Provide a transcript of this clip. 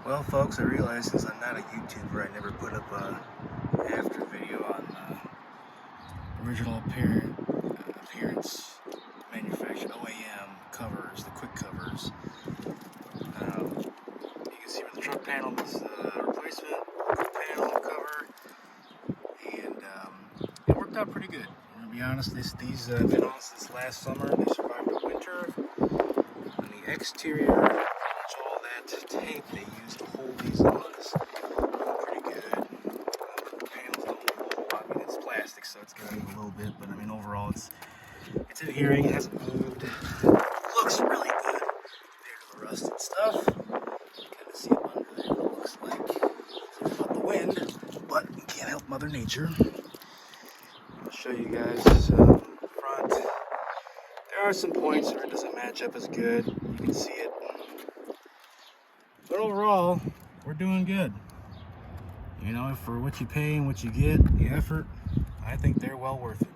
Well, folks, I realize since I'm not a YouTuber, I never put up a after video on original appearance manufactured OAM covers, the quick covers. You can see where the truck panel is replacement panel cover, and it worked out pretty good. I'm gonna be honest, these have been on since last summer. They survived the winter. On the exterior, pretty much all that tape they used to hold these on is pretty good. The panels don't move a whole lot. I mean, it's plastic, so it's gonna move a little bit, but I mean, overall, it's adhering. It hasn't moved. Looks really good. There's the rusted stuff. Kind of see it under there. It looks like it's about the wind, but you can't help Mother Nature. I'll show you guys front. There are some points where it doesn't match up as good. You can see it. But overall, we're doing good. You know, for what you pay and what you get, the effort, I think they're well worth it.